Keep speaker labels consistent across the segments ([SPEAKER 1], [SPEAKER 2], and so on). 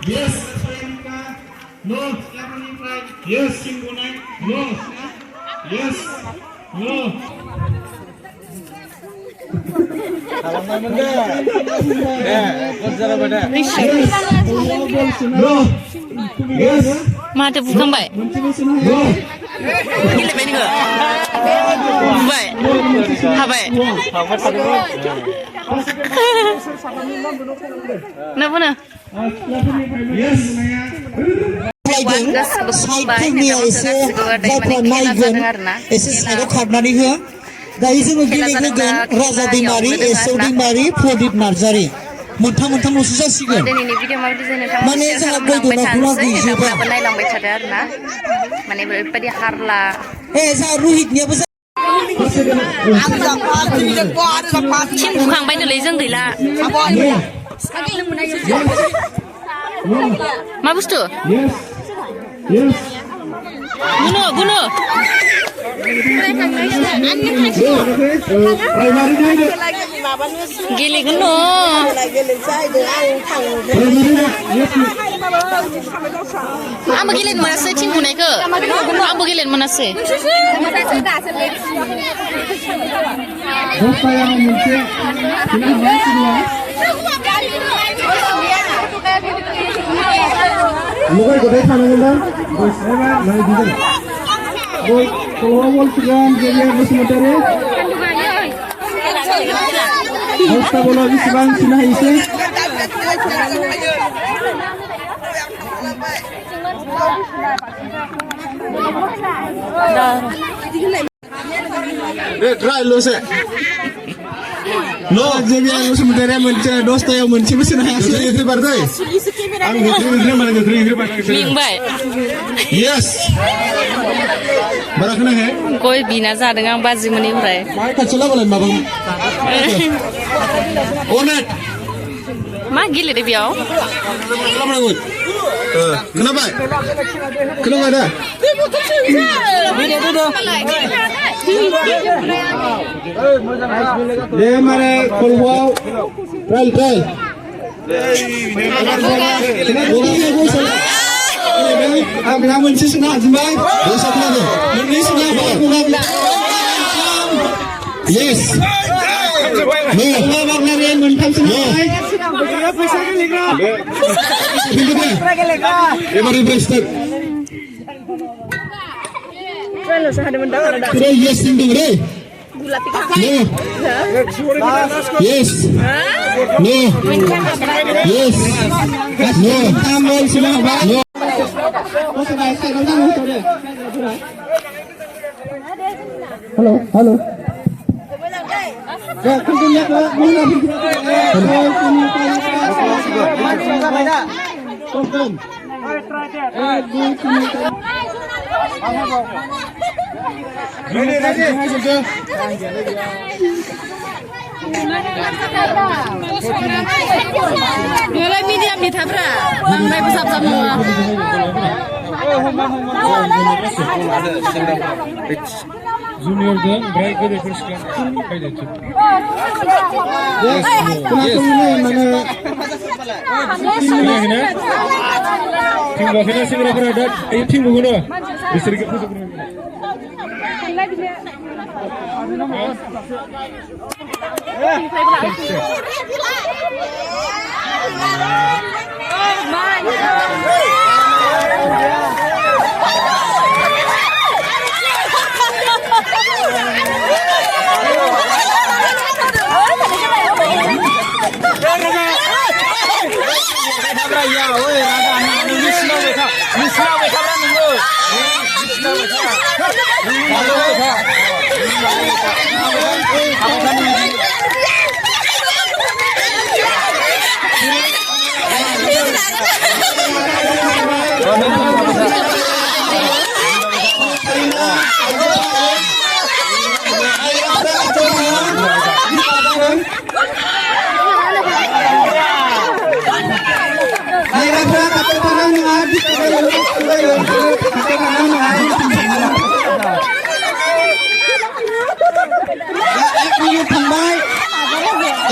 [SPEAKER 1] Yes. No. Yes. No. Yes. No. No. Yes.
[SPEAKER 2] Mata bukan baik.
[SPEAKER 1] No.
[SPEAKER 2] Gila baik juga. Baik. Ha baik. Kenapa na?
[SPEAKER 1] Yes.
[SPEAKER 3] साइडफोरनिया एसे जायफ्रा नायगोन एसे साइडआव खारनानै हो दायो जोङो गेलेहोगोन राजा दैमारि एसौ दैमारि प्रदीप नार्जारि मोनथामल'सो जासिगोन
[SPEAKER 2] दिनैनि भिडिअ माबायदि जायो नोंथाङा
[SPEAKER 3] माने जोंहा गय दनाखौल' गैजोबा
[SPEAKER 2] नायलांबाय थादो आरो ना माने बेबायदि हारला
[SPEAKER 3] जोंहा रहितनियाबो
[SPEAKER 2] थिं बुखांबाय नोलै जों गैला मा बुस्थु
[SPEAKER 1] Yes.
[SPEAKER 2] बुनो गेलेगोन न' आंबो गेलेनो मोनासै थिं बुनायखौ आंबो गेलेनो मोनासै
[SPEAKER 1] Lugar gede tangan gol saya lagi di sana. Gol kalau sigan jadi sementara. Hasta bola di sebelah sini isi. Try lo se. No, jadi yang sementara mencari dosta yang mencari sini hasil itu berarti.
[SPEAKER 2] मेंबाय
[SPEAKER 1] Yes. Barakna है
[SPEAKER 2] गय बिना जादों आं बाजि मोननिफ्राय
[SPEAKER 1] Kacala boleh mabang. Onet.
[SPEAKER 2] मा गेलेदो बेयाव
[SPEAKER 1] Kenapa? Kenapa ada? Dia mana kolwau? Try. Aku moncik senang jemai. Dosa kenapa? Moncik senang apa? Yes. No. Warna yang mentam senang. Emang investor. Today yes tinggal deh. No. Yes. No. Yes. No. Tambah senang apa? No. Halo. Ya, kuncinya ke mana?
[SPEAKER 2] Mulai medium di tabra, mulai besar semua.
[SPEAKER 4] Junior dan bright ke first class kayak gitu.
[SPEAKER 1] Yes.
[SPEAKER 4] Mana? Tinggal kena sih berapa ada? Ini tim bukan? Bisa kita foto.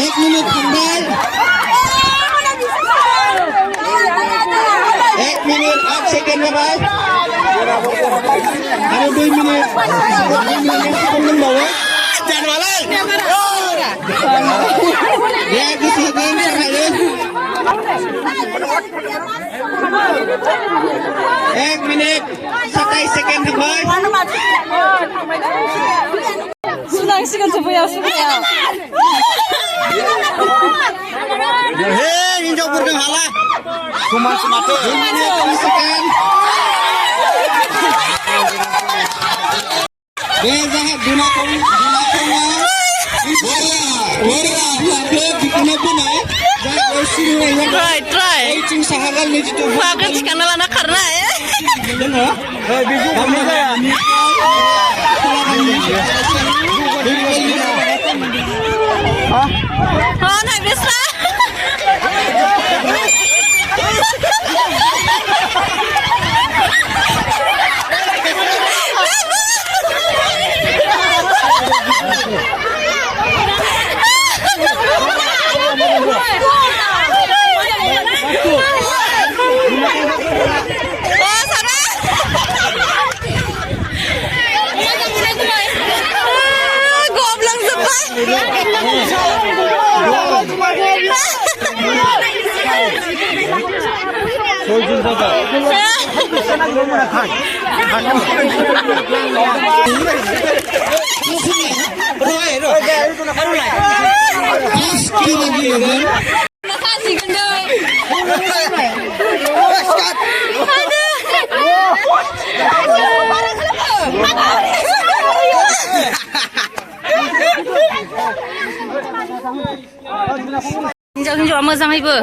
[SPEAKER 3] एक minute
[SPEAKER 1] 2 minute दंबावो ya goसो होगोन हायो 1 minute 27 second थांबाय
[SPEAKER 2] सुनांसिगोन सफैया सफैया
[SPEAKER 1] हे हिनजावफोरजों हाला समाज माथो 2 मिनिट 30 सेकेन्ड बे जाहा गुनाखौ
[SPEAKER 2] try Fakat karena lana karena ya oh nggak bisa Hinjau-hinjau मोजाङैबो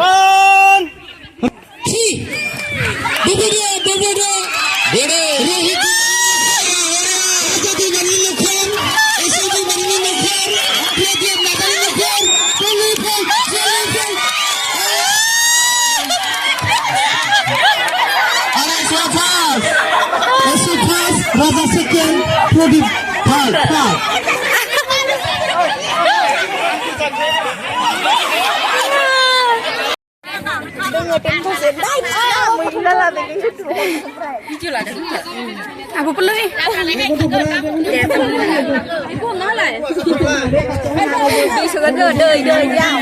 [SPEAKER 3] Raja Sekian Prodip Thal
[SPEAKER 2] Aku perlu nih. Ibu nói lại. Đi sửa đời đời đời nhau.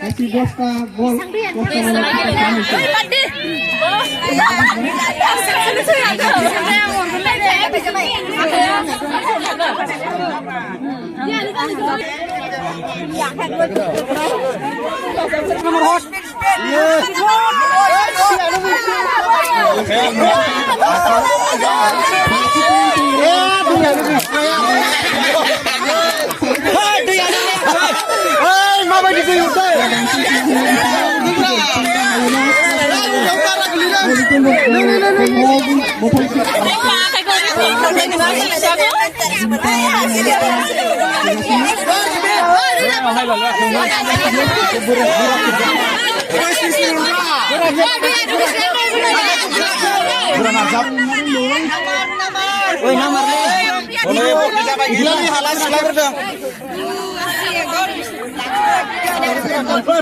[SPEAKER 1] kasih Bosta gol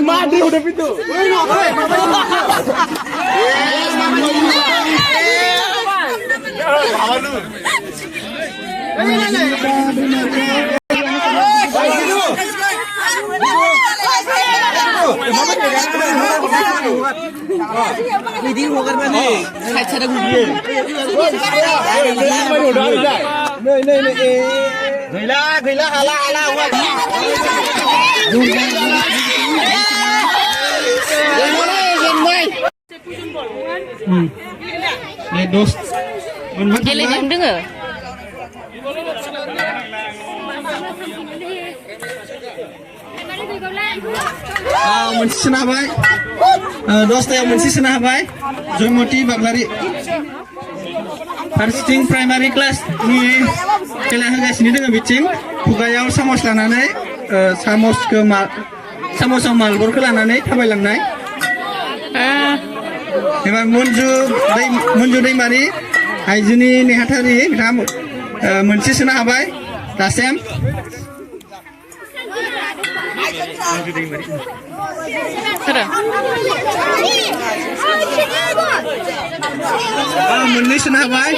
[SPEAKER 1] mati udah pintu. Gila hala dos
[SPEAKER 2] Geleng yang dengar.
[SPEAKER 1] मोनसे सोना हाबाय 10टायाव मोनसे सोना हाबाय जयमती बाग्लारि फारसेथिं primary क्लासनि खेला होगासिनो दङ बिथिं खुगायाव सामस लानानै सामसाव मालबरखौ लानानै थाबायलांनाय एबा मन्जु दैमारि आइजोनि नेहाथारि बिथाङा मोनसे सोना हाबाय Tasem.
[SPEAKER 2] Sudah.
[SPEAKER 1] Menit sudah baik.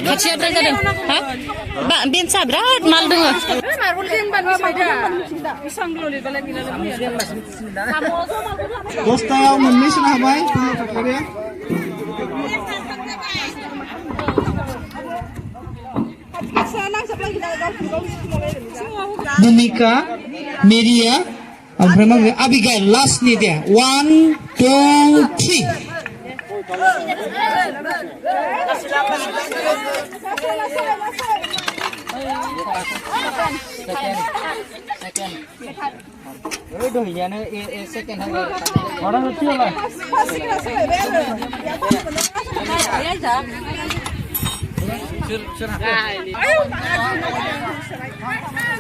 [SPEAKER 2] Kaciya berada dong. Hah? Mbak, bensa berat mal dong.
[SPEAKER 1] Dosta menit sudah baik.
[SPEAKER 3] Bhumika, Meria, ompray मा Abigail last ni dia 1 2 3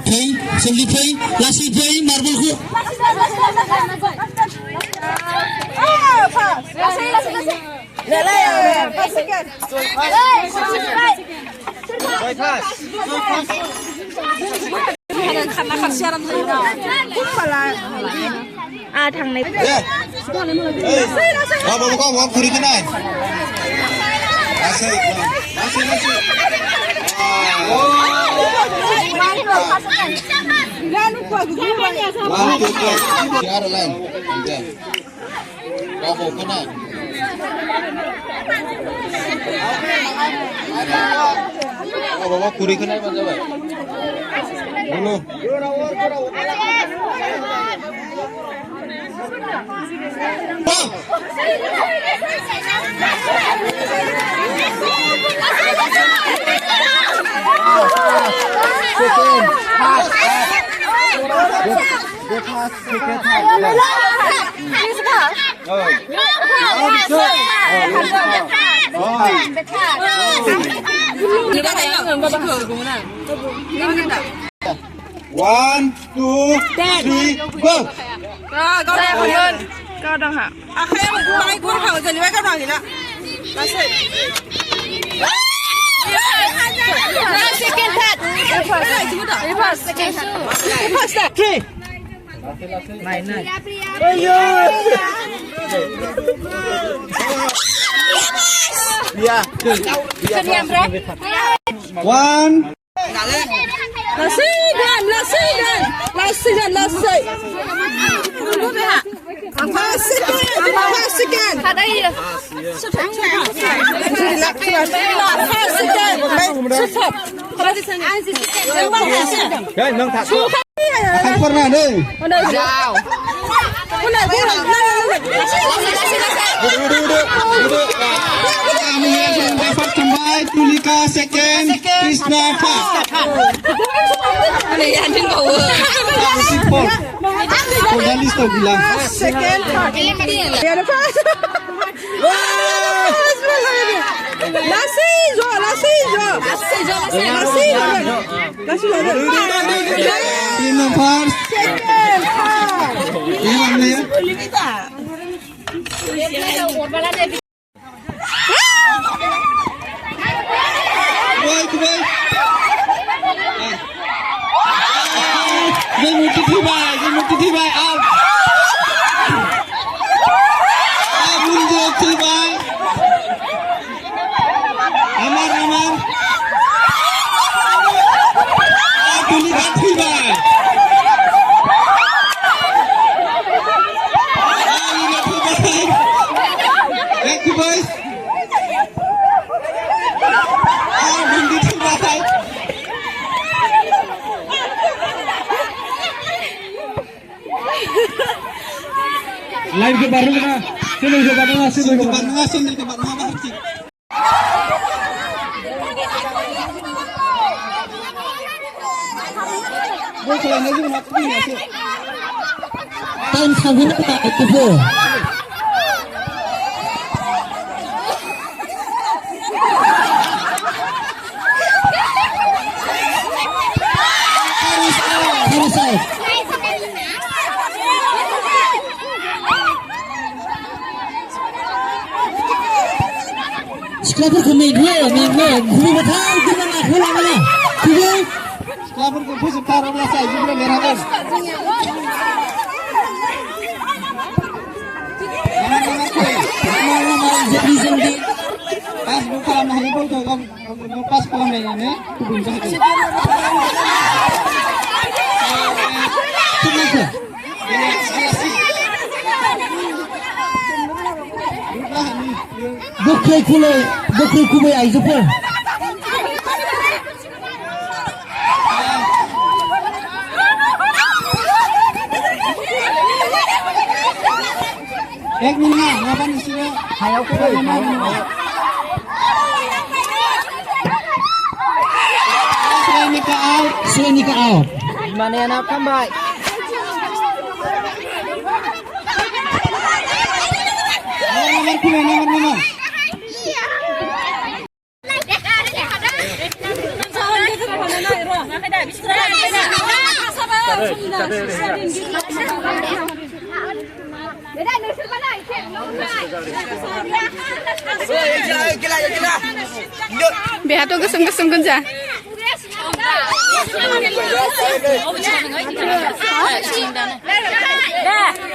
[SPEAKER 3] Play, jल्दी play, last play, marble ko. Bawa kuri kenai. Bawa kuri kenai mana coba? Dulu. One, two, three, go.
[SPEAKER 5] Câu này không lên. Câu đang hả? À khai em cũng bay cũng hảo rồi, câu nào thì lạ. Là sự.
[SPEAKER 2] Second part. Second part.
[SPEAKER 3] Three.
[SPEAKER 1] One. Akan pernah deh. Dapat kembali Tulika second, Krishna first. Simpel. Jurnalis tuh bilang.
[SPEAKER 5] Second part. Ya lepas. Nasi jo.
[SPEAKER 1] Krishna first.
[SPEAKER 5] Second part.
[SPEAKER 1] Ini mana ya? Baik. Gemuk tiba, out. Mundur tiba. Amar. Tulika tiba. Thank you boys. Mundur tiba. Live ke baru kena. Sini ke Bandung, sini ke Bandung berhenti. Boy kalau lagi nak pergi masuk.
[SPEAKER 3] Tahun kawin apa itu bu? Harus out. सिख्लाफोरखौ मेंहो खुबैबाय था बिदिनो नाखौ लाङो खुबै सिख्लाफोरखौ फोजोबथारोब्लासो आइजोफोरा देरहागोन जल्दि passbook खालामनो हायो बलखौ पास खालामलायनानै खुबैनो हागोन गोख्रै खुबै आइजोफोर एक मिनिट नङाबा नोंसोरो हायाव फैबाय Senika out. Mana yang nak tambah? Nomor.
[SPEAKER 5] Biar tu kesem kerja.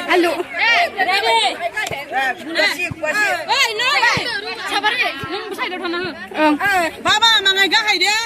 [SPEAKER 5] Halo. Baba, mana gak ada?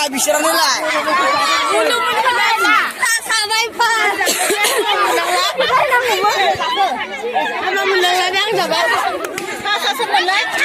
[SPEAKER 3] Bisa nilai.
[SPEAKER 5] Apa